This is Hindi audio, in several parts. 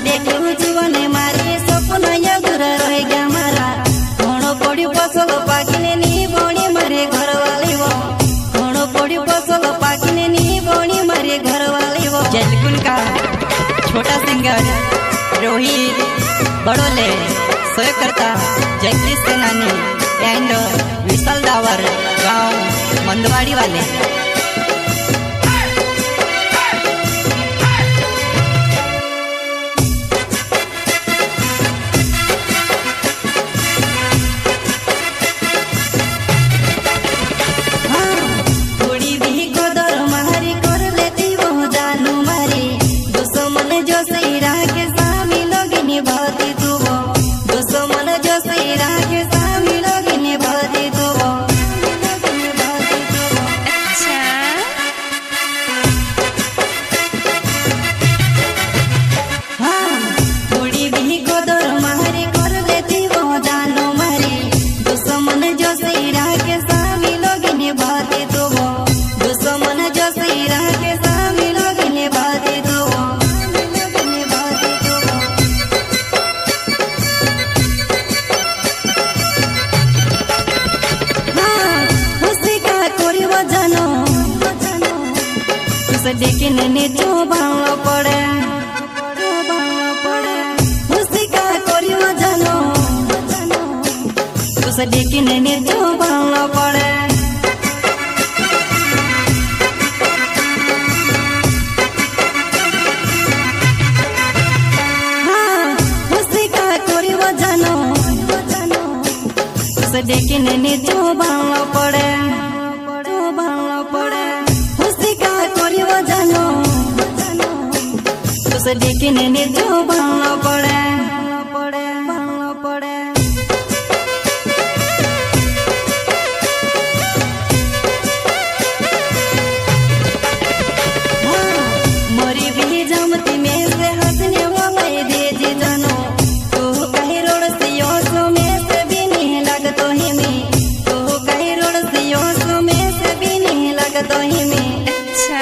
देखू जीवन मारे सपन अधूरा रह गया मारा घणो पड़ी फसल पाकिने नी बणी मारे घरवाली वो घणो पड़ी फसल पाकिने नी बणी मारे घरवाली वो। जलकुन का छोटा सिंगर रोहित बड़ोले सोयकर्ता जगदीश सेनानी एंड विशाल दावर गांव मंदवाड़ी वाले। लेकिन नीचो भांगलो पड़े उसी का करियो जानो उसे लेकिन नीचो भांगलो पड़े। हाँ उसी का करियो जानो उसे लेकिन नीचो भांगलो पड़े उसे लेकिन नीचो भांगलो पड़े। मोरी भी जमती में से हंसने वाला दे जी जानो तू कहीं रोड सियो सो में से भी नहीं लगतो ही में तू कहीं रोड सियो सो में से भी नहीं लगतो ही में। अच्छा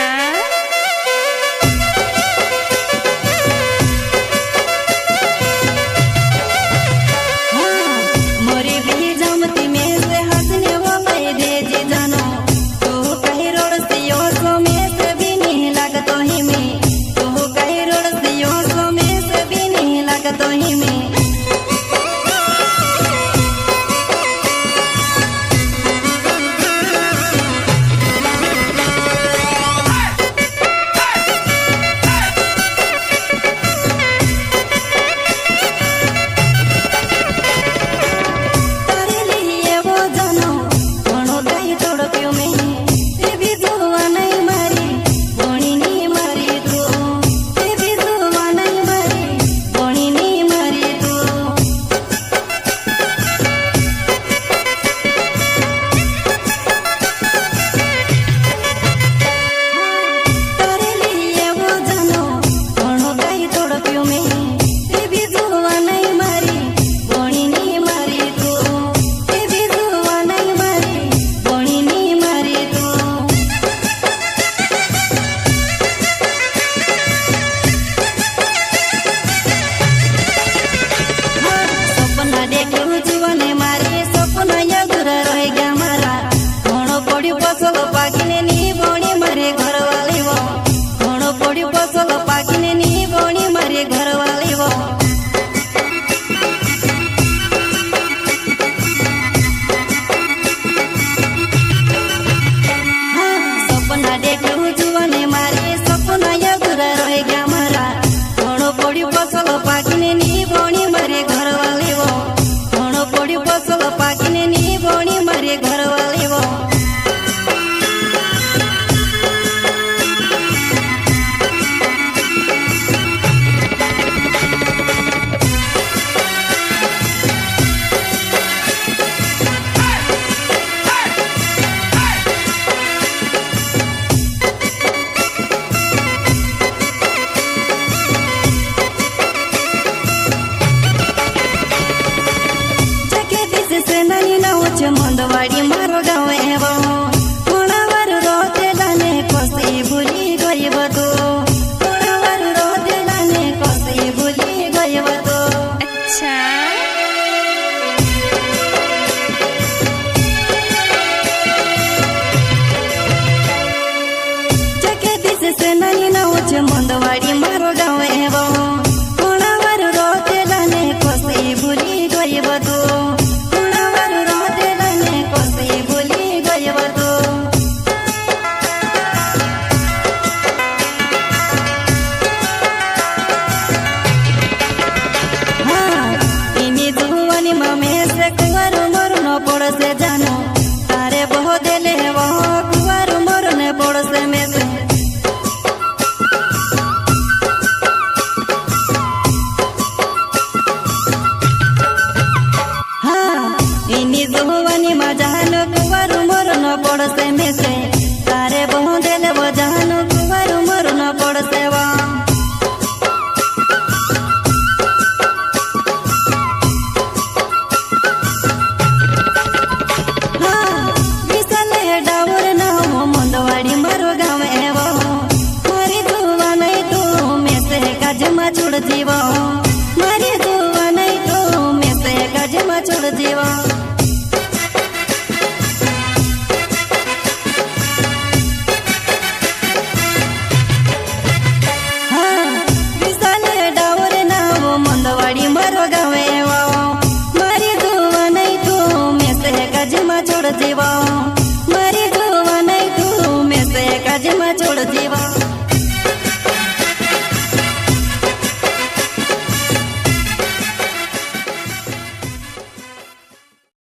છોડ જીવો મારી જોવા નહીં તો મેં ગજમાં છોડ જીવો